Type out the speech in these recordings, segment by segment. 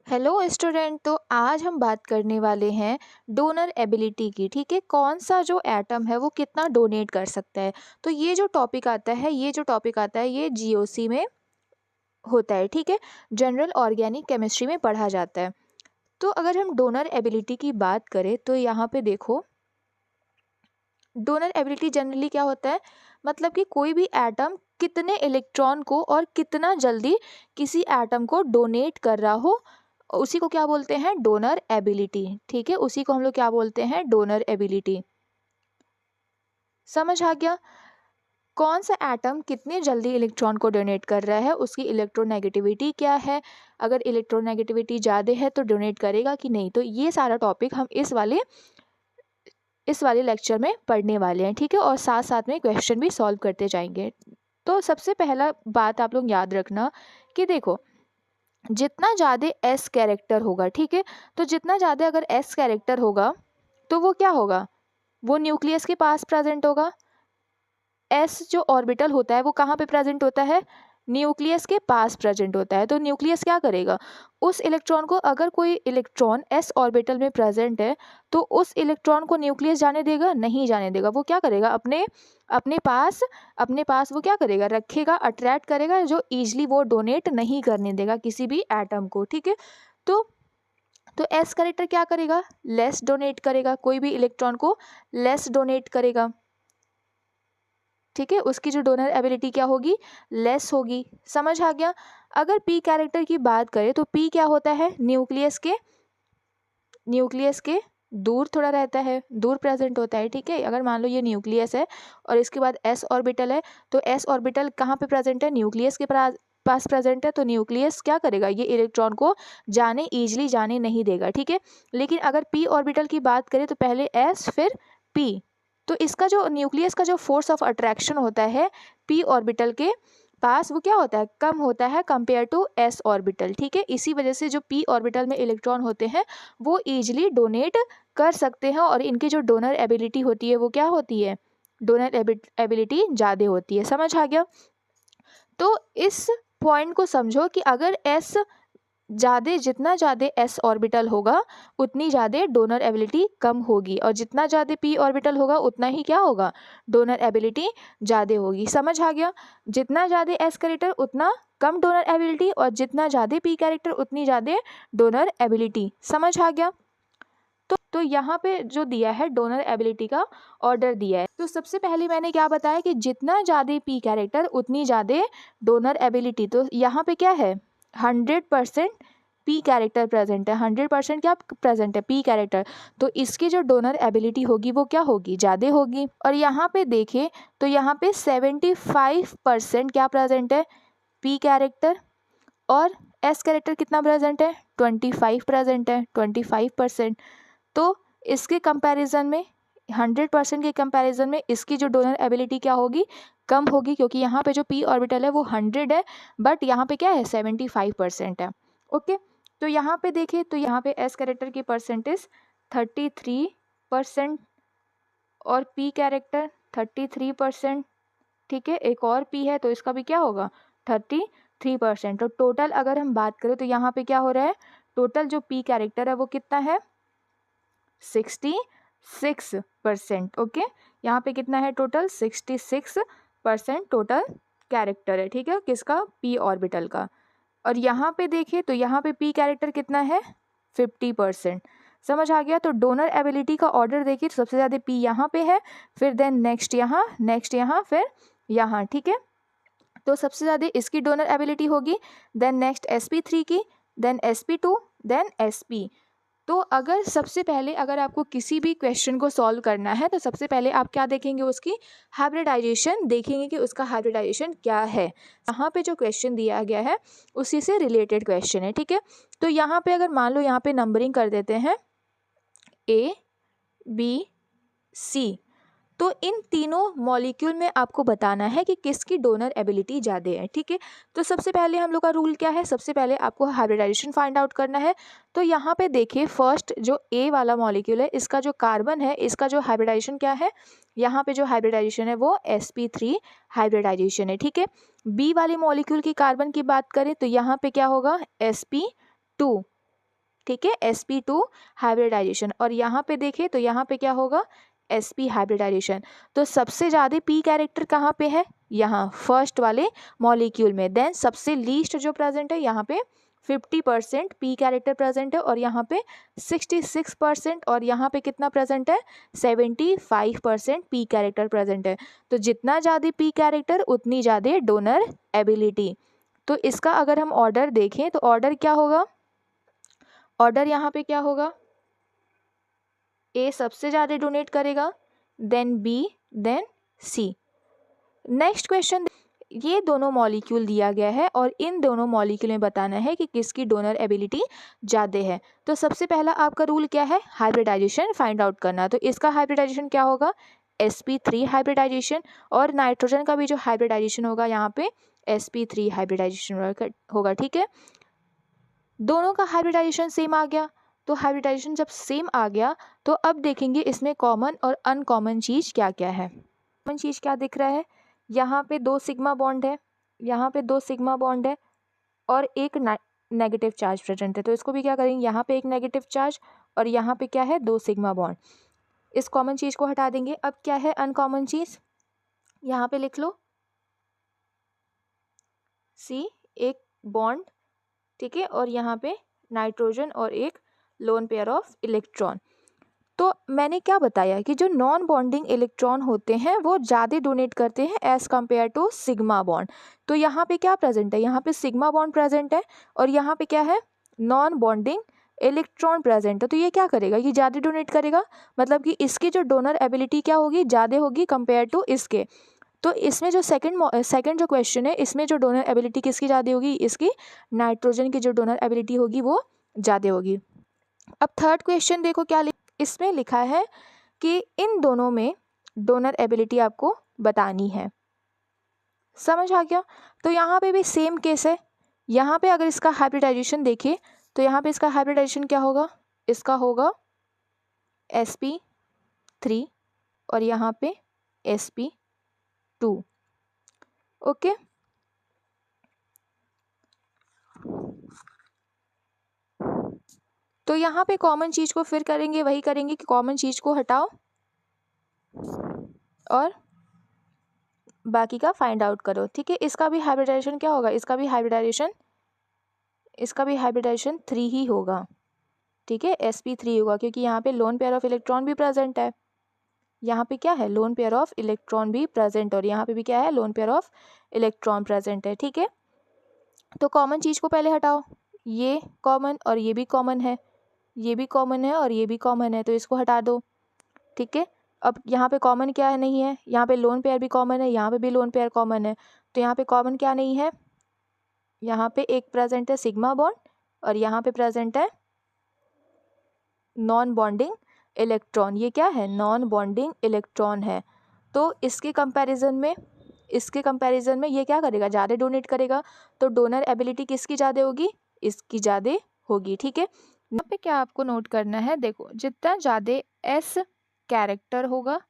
Hello student. तो आज हम बात करने वाले हैं डोनर एबिलिटी की। ठीक है, कौन सा जो एटम है वो कितना डोनेट कर सकता है। तो ये जो टॉपिक आता है ये जीओसी में होता है। ठीक है, जनरल ऑर्गेनिक केमिस्ट्री में पढ़ा जाता है। तो अगर हम डोनर एबिलिटी की बात करें तो यहाँ पे देखो, डोनर एबिलिटी जनरली क्या होता है, मतलब कि कोई भी एटम कितने इलेक्ट्रॉन को और कितना जल्दी किसी एटम को डोनेट कर रहा हो, उसी को क्या बोलते हैं, डोनर एबिलिटी। ठीक है, उसी को हम लोग क्या बोलते हैं, डोनर एबिलिटी। समझ आ गया। कौन सा एटम कितने जल्दी इलेक्ट्रॉन को डोनेट कर रहा है, उसकी इलेक्ट्रोनेगेटिविटी क्या है, अगर इलेक्ट्रोनेगेटिविटी ज़्यादा है तो डोनेट करेगा कि नहीं। तो ये सारा टॉपिक हम इस वाले लेक्चर में पढ़ने वाले हैं। ठीक है, और साथ साथ में क्वेश्चन भी सॉल्व करते जाएंगे। तो सबसे पहला बात आप लोग याद रखना कि देखो, जितना ज़्यादा एस कैरेक्टर होगा, ठीक है, तो जितना ज़्यादा अगर एस कैरेक्टर होगा तो वो क्या होगा, वो न्यूक्लियस के पास प्रेजेंट होगा। एस जो ऑर्बिटल होता है वो कहाँ पे प्रेजेंट होता है, न्यूक्लियस के पास प्रेजेंट होता है। तो न्यूक्लियस क्या करेगा, उस इलेक्ट्रॉन को, अगर कोई इलेक्ट्रॉन एस ऑर्बिटल में प्रेजेंट है तो उस इलेक्ट्रॉन को न्यूक्लियस जाने देगा, नहीं जाने देगा। वो क्या करेगा, अपने अपने पास वो क्या करेगा, रखेगा, अट्रैक्ट करेगा, जो ईजिली वो डोनेट नहीं करने देगा किसी भी एटम को। ठीक है, तो एस कैरेक्टर क्या करेगा, लेस डोनेट करेगा, कोई भी इलेक्ट्रॉन को लेस डोनेट करेगा। ठीक है, उसकी जो डोनर एबिलिटी क्या होगी, लेस होगी। समझ आ गया। अगर पी कैरेक्टर की बात करें तो पी क्या होता है, न्यूक्लियस के दूर थोड़ा रहता है, दूर प्रेजेंट होता है। ठीक है, अगर मान लो ये न्यूक्लियस है और इसके बाद एस ऑर्बिटल है, तो एस ऑर्बिटल कहाँ पे प्रेजेंट है, न्यूक्लियस के पास प्रेजेंट है। तो न्यूक्लियस क्या करेगा, ये इलेक्ट्रॉन को ईजिली जाने नहीं देगा। ठीक है, लेकिन अगर पी ऑर्बिटल की बात करें तो पहले एस फिर पी, तो इसका जो न्यूक्लियस का जो फोर्स ऑफ अट्रैक्शन होता है पी ऑर्बिटल के पास, वो क्या होता है, कम होता है कंपेयर टू एस ऑर्बिटल। ठीक है, इसी वजह से जो पी ऑर्बिटल में इलेक्ट्रॉन होते हैं वो ईजिली डोनेट कर सकते हैं, और इनकी जो डोनर एबिलिटी होती है वो क्या होती है, डोनर एबिलिटी ज़्यादा होती है। समझ आ गया। तो इस पॉइंट को समझो कि अगर एस जितना ज़्यादा एस ऑर्बिटल होगा उतनी ज़्यादा डोनर एबिलिटी कम होगी, और जितना ज़्यादा पी ऑर्बिटल होगा उतना ही क्या होगा, डोनर एबिलिटी ज़्यादा होगी। समझ आ गया। जितना ज़्यादा एस कैरेक्टर उतना कम डोनर एबिलिटी, और जितना ज़्यादा पी कैरेक्टर उतनी ज़्यादा डोनर एबिलिटी। समझ आ गया। तो यहाँ पे जो दिया है डोनर एबिलिटी का ऑर्डर दिया है। तो सबसे पहले मैंने क्या बताया कि जितना ज़्यादा पी कैरेक्टर उतनी ज़्यादा डोनर एबिलिटी। तो यहाँ पे क्या है, 100% पी कैरेक्टर प्रेजेंट है, 100% क्या प्रेजेंट है, पी कैरेक्टर। तो इसकी जो डोनर एबिलिटी होगी वो क्या होगी, ज़्यादा होगी। और यहाँ पे देखें तो यहाँ पे 75% क्या प्रेजेंट है, पी कैरेक्टर, और एस कैरेक्टर कितना प्रेजेंट है, 25 प्रेजेंट है, 25%। तो इसके कंपैरिजन में, 100% के कंपैरिजन में इसकी जो डोनर एबिलिटी क्या होगी, कम होगी, क्योंकि यहाँ पे जो पी ऑर्बिटल है वो 100 है, बट यहाँ पे क्या है, 75% है। ओके, तो यहाँ पे देखें तो यहाँ पे एस कैरेक्टर की परसेंटेज 33% और पी कैरेक्टर 33%। ठीक है, एक और पी है तो इसका भी क्या होगा, 33%। तो टोटल अगर हम बात करें तो यहाँ पे क्या हो रहा है, टोटल जो पी कैरेक्टर है वो कितना है, 66%। ओके, यहाँ पे कितना है, टोटल 66% टोटल कैरेक्टर है। ठीक है, किसका, पी ऑर्बिटल का। और यहाँ पे देखिए तो यहाँ पे पी कैरेक्टर कितना है, 50%। समझ आ गया। तो डोनर एबिलिटी का ऑर्डर देखिए, तो सबसे ज़्यादा पी यहाँ पे है, फिर देन नेक्स्ट यहाँ, फिर यहाँ। ठीक है, तो सबसे ज़्यादा इसकी डोनर एबिलिटी होगी, देन नेक्स्ट sp3 की, देन sp2, देन sp। तो अगर सबसे पहले अगर आपको किसी भी क्वेश्चन को सॉल्व करना है तो सबसे पहले आप क्या देखेंगे, उसकी हाइब्रिडाइजेशन देखेंगे कि उसका हाइब्रिडाइजेशन क्या है। यहाँ पे जो क्वेश्चन दिया गया है उसी से रिलेटेड क्वेश्चन है। ठीक है, तो यहाँ पे अगर मान लो यहाँ पे नंबरिंग कर देते हैं A B C, तो इन तीनों मॉलिक्यूल में आपको बताना है कि किसकी डोनर एबिलिटी ज़्यादा है। ठीक है, तो सबसे पहले हम लोग का रूल क्या है, सबसे पहले आपको हाइब्रिडाइजेशन फाइंड आउट करना है। तो यहाँ पे देखिए, फर्स्ट जो ए वाला मॉलिक्यूल है, इसका जो कार्बन है, इसका जो हाइब्रिडाइजेशन क्या है, यहाँ पे जो हाइब्रिडाइजेशन है वो sp3 हाइब्रिडाइजेशन है। ठीक है, बी वाले मॉलिक्यूल की कार्बन की बात करें तो यहाँ पे क्या होगा, sp2। ठीक है, sp2 हाइब्रिडाइजेशन। और यहाँ पे देखें तो यहाँ पे क्या होगा, sp हाइब्रिडाइजेशन। तो सबसे ज़्यादा p कैरेक्टर कहाँ पे है, यहाँ फर्स्ट वाले मॉलिक्यूल में। देन सबसे लीस्ट जो प्रेजेंट है यहाँ पे 50% p कैरेक्टर प्रेजेंट है, और यहाँ पे 66%, और यहाँ पे कितना प्रेजेंट है, 75% p कैरेक्टर प्रेजेंट है। तो जितना ज़्यादा p कैरेक्टर उतनी ज़्यादा डोनर एबिलिटी। तो इसका अगर हम ऑर्डर देखें तो ऑर्डर क्या होगा, ऑर्डर यहाँ पे क्या होगा, ए सबसे ज़्यादा डोनेट करेगा, देन बी, देन सी। नेक्स्ट क्वेश्चन, ये दोनों मॉलिक्यूल दिया गया है और इन दोनों मॉलिक्यूल में बताना है कि किसकी डोनर एबिलिटी ज़्यादा है। तो सबसे पहला आपका रूल क्या है, हाइब्रिडाइजेशन फाइंड आउट करना। तो इसका हाइब्रिडाइजेशन क्या होगा, sp3 हाइब्रिडाइजेशन, और नाइट्रोजन का भी जो हाइब्रिडाइजेशन होगा यहाँ पे sp3 हाइब्रिडाइजेशन होगा। ठीक है, दोनों का हाइब्रिडाइजेशन सेम आ गया। तो हाइब्रिडाइजेशन जब सेम आ गया तो अब देखेंगे इसमें कॉमन और अनकॉमन चीज़ क्या क्या है। कॉमन चीज़ क्या दिख रहा है, यहाँ पे 2 सिग्मा बॉन्ड है, यहाँ पे 2 सिग्मा बॉन्ड है और एक नेगेटिव चार्ज प्रेजेंट है। तो इसको भी क्या करेंगे, यहाँ पे एक नेगेटिव चार्ज और यहाँ पे क्या है, 2 सिग्मा बॉन्ड। इस कॉमन चीज़ को हटा देंगे। अब क्या है अनकॉमन चीज़, यहाँ पे लिख लो C, एक बॉन्ड, ठीक है, और यहाँ पे नाइट्रोजन और एक लोन पेयर ऑफ इलेक्ट्रॉन। तो मैंने क्या बताया कि जो नॉन बॉन्डिंग इलेक्ट्रॉन होते हैं वो ज़्यादा डोनेट करते हैं as compare to sigma bond. तो यहाँ पे क्या प्रेजेंट है, यहाँ पे सिग्मा बॉन्ड प्रेजेंट है और यहाँ पे क्या है, नॉन बॉन्डिंग इलेक्ट्रॉन प्रेजेंट है। तो ये क्या करेगा, ये ज़्यादा डोनेट करेगा, मतलब कि इसकी जो डोनर एबिलिटी क्या होगी, ज़्यादा होगी कंपेयर टू इसके। तो इसमें जो सेकंड जो क्वेश्चन है, इसमें जो डोनर एबिलिटी किसकी ज़्यादा होगी, इसकी नाइट्रोजन की जो डोनर एबिलिटी होगी वो ज़्यादा होगी। अब थर्ड क्वेश्चन देखो क्या इसमें लिखा है कि इन दोनों में डोनर एबिलिटी आपको बतानी है। समझ आ गया। तो यहाँ पे भी सेम केस है, यहाँ पे अगर इसका हाइब्रिडाइजेशन देखें तो यहाँ पे इसका हाइब्रिडाइजेशन क्या होगा, इसका होगा sp3 और यहाँ पे sp2। ओके, तो यहाँ पे कॉमन चीज़ को फिर करेंगे, वही करेंगे कि कॉमन चीज़ को हटाओ और बाकी का फाइंड आउट करो। ठीक है, इसका भी हाइब्रिडाइजेशन क्या होगा, इसका भी हाइब्रिडाइजेशन 3 ही होगा। ठीक है, sp3 होगा क्योंकि यहाँ पे लोन पेयर ऑफ इलेक्ट्रॉन भी प्रेजेंट है, यहाँ पे क्या है, लोन पेयर ऑफ इलेक्ट्रॉन भी प्रेजेंट, और यहाँ पे भी क्या है, lone pair of electron present है। ठीक है, तो कॉमन चीज़ को पहले हटाओ, ये कॉमन और ये भी कॉमन है, ये भी कॉमन है और ये भी कॉमन है, तो इसको हटा दो। ठीक है, अब यहाँ पे कॉमन क्या है, नहीं है, यहाँ पे लोन पेयर भी कॉमन है, यहाँ पे भी लोन पेयर कॉमन है, तो यहाँ पे कॉमन क्या नहीं है, यहाँ पे एक प्रेजेंट है सिग्मा बॉन्ड और यहाँ पे प्रेजेंट है नॉन बॉन्डिंग इलेक्ट्रॉन। ये क्या है, नॉन बॉन्डिंग इलेक्ट्रॉन है। तो इसके कंपैरिजन में ये क्या करेगा, ज़्यादा डोनेट करेगा। तो डोनर एबिलिटी किसकी ज़्यादा होगी, इसकी ज़्यादा होगी। ठीक है, यहाँ पे क्या आपको नोट करना है, देखो जितना ज़्यादा एस कैरेक्टर होगा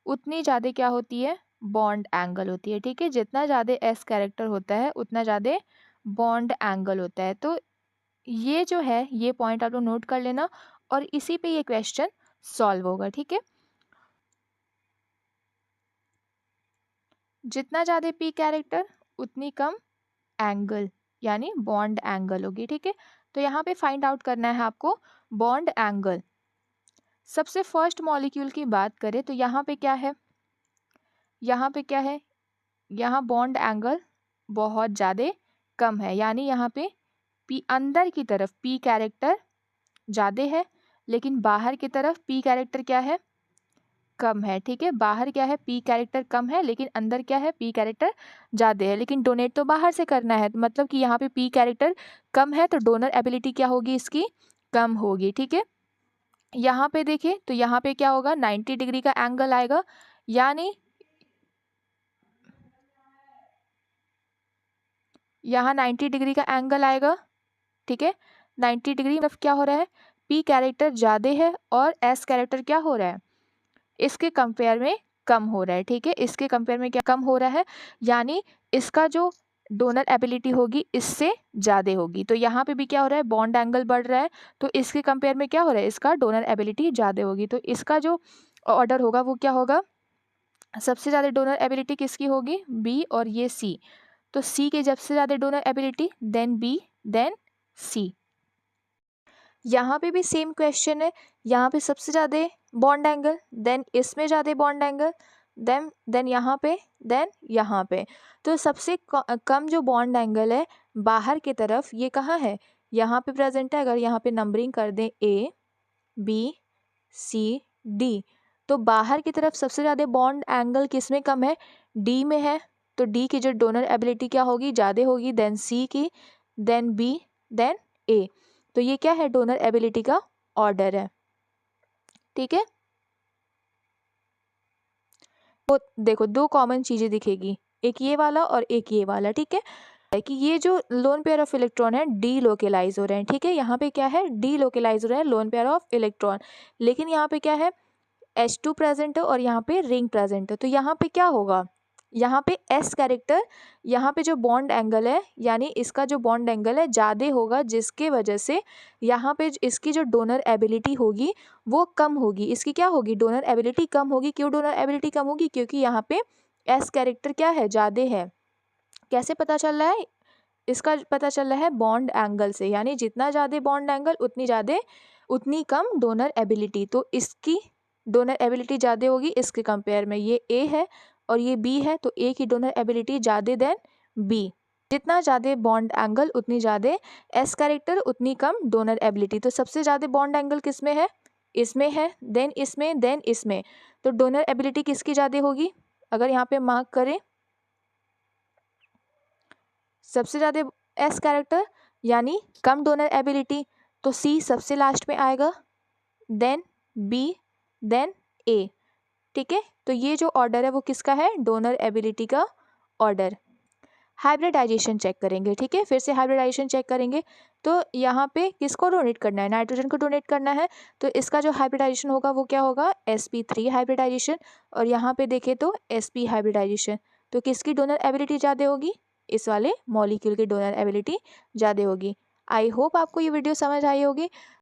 उतनी ज़्यादा क्या होती है, बॉन्ड एंगल होती है। ठीक है, जितना ज़्यादा एस कैरेक्टर होता है उतना ज़्यादा बॉन्ड एंगल होता है। तो ये जो है ये पॉइंट आप लोग नोट कर लेना और इसी पे ये क्वेश्चन सॉल्व होगा। ठीक है, जितना ज़्यादा पी कैरेक्टर उतनी कम एंगल यानी बॉन्ड एंगल होगी। ठीक है, तो यहाँ पे फाइंड आउट करना है आपको बॉन्ड एंगल। सबसे फर्स्ट मॉलिक्यूल की बात करें तो यहाँ पे क्या है, यहाँ पे क्या है, यहाँ बॉन्ड एंगल बहुत ज़्यादा कम है, यानी यहाँ पे पी अंदर की तरफ पी कैरेक्टर ज़्यादा है लेकिन बाहर की तरफ पी कैरेक्टर क्या है, कम है। ठीक है, बाहर क्या है, पी कैरेक्टर कम है लेकिन अंदर क्या है, पी कैरेक्टर ज़्यादा है। लेकिन डोनेट तो बाहर से करना है, मतलब कि यहाँ पे पी कैरेक्टर कम है तो डोनर एबिलिटी क्या होगी, इसकी कम होगी। ठीक है, यहाँ पे देखिए तो यहाँ पे क्या होगा, 90 डिग्री का एंगल आएगा, यानी यहाँ 90 डिग्री का एंगल आएगा। ठीक है, 90 डिग्री मतलब क्या हो रहा है, पी कैरेक्टर ज़्यादा है और एस कैरेक्टर क्या हो रहा है, इसके कंपेयर में कम हो रहा है। ठीक है, इसके कंपेयर में क्या कम हो रहा है, यानी इसका जो डोनर एबिलिटी होगी इससे ज़्यादा होगी। तो यहाँ पे भी क्या हो रहा है, बॉन्ड एंगल बढ़ रहा है, तो इसके कंपेयर में क्या हो रहा है, इसका डोनर एबिलिटी ज़्यादा होगी। तो इसका जो ऑर्डर होगा वो क्या होगा, सबसे ज़्यादा डोनर एबिलिटी किसकी होगी, बी और ये सी। तो सी के जब से ज़्यादा donor ability, then B, then C. यहाँ पे भी सेम क्वेश्चन है, यहाँ पे सबसे ज़्यादा बॉन्ड एंगल, देन इसमें ज़्यादा बॉन्ड एंगल, देन यहाँ पे, देन यहाँ पे। तो सबसे कम जो बॉन्ड एंगल है बाहर की तरफ, ये कहाँ है, यहाँ पे प्रेजेंट है। अगर यहाँ पे नंबरिंग कर दें ए बी सी डी, तो बाहर की तरफ सबसे ज़्यादा बॉन्ड एंगल किस में कम है, डी में है। तो डी की जो डोनर एबिलिटी क्या होगी, ज़्यादा होगी, देन सी की, देन बी, देन ए। तो ये क्या है, डोनर एबिलिटी का ऑर्डर है। ठीक है, तो देखो दो कॉमन चीज़ें दिखेगी, एक ये वाला और एक ये वाला। ठीक है कि ये जो लोन पेयर ऑफ इलेक्ट्रॉन है डी लोकेलाइज हो रहे हैं। ठीक है, यहाँ पे क्या है, डी लोकेलाइज हो रहे हैं लोन पेयर ऑफ इलेक्ट्रॉन, लेकिन यहाँ पे क्या है, H2 प्रेजेंट है और यहाँ पे रिंग प्रेजेंट है। तो यहाँ पे क्या होगा, यहाँ पे S कैरेक्टर, यहाँ पे जो बॉन्ड एंगल है, यानी इसका जो बॉन्ड एंगल है ज़्यादा होगा, जिसके वजह से यहाँ पे इसकी जो डोनर एबिलिटी होगी वो कम होगी। इसकी क्या होगी, डोनर एबिलिटी कम होगी। क्यों डोनर एबिलिटी कम होगी, क्योंकि यहाँ पे S कैरेक्टर क्या है, ज़्यादा है। कैसे पता चल रहा है, इसका पता चल रहा है बॉन्ड एंगल से, यानी जितना ज़्यादा बॉन्ड एंगल उतनी कम डोनर एबिलिटी। तो इसकी डोनर एबिलिटी ज़्यादा होगी इसके कंपेयर में। ये ए है और ये बी है, तो ए की डोनर एबिलिटी ज़्यादा देन बी। जितना ज़्यादा बॉन्ड एंगल उतनी ज़्यादा एस कैरेक्टर, उतनी कम डोनर एबिलिटी। तो सबसे ज़्यादा बॉन्ड एंगल किस में है, इसमें है, देन इसमें, देन इसमें। तो डोनर एबिलिटी किसकी ज़्यादा होगी, अगर यहाँ पे मार्क करें, सबसे ज़्यादा एस कैरेक्टर यानी कम डोनर एबिलिटी, तो सी सबसे लास्ट में आएगा, देन बी, देन ए। ठीक है, तो ये जो ऑर्डर है वो किसका है, डोनर एबिलिटी का ऑर्डर। हाइब्रिडाइजेशन चेक करेंगे। ठीक है, फिर से हाइब्रिडाइजेशन चेक करेंगे। तो यहाँ पे किसको डोनेट करना है, नाइट्रोजन को डोनेट करना है। तो इसका जो हाइब्रिडाइजेशन होगा वो क्या होगा, sp3 हाइब्रिडाइजेशन, और यहाँ पे देखें तो sp हाइब्रिडाइजेशन। तो किसकी डोनर एबिलिटी ज़्यादा होगी, इस वाले मॉलिक्यूल की डोनर एबिलिटी ज़्यादा होगी। आई होप आपको ये वीडियो समझ आई होगी।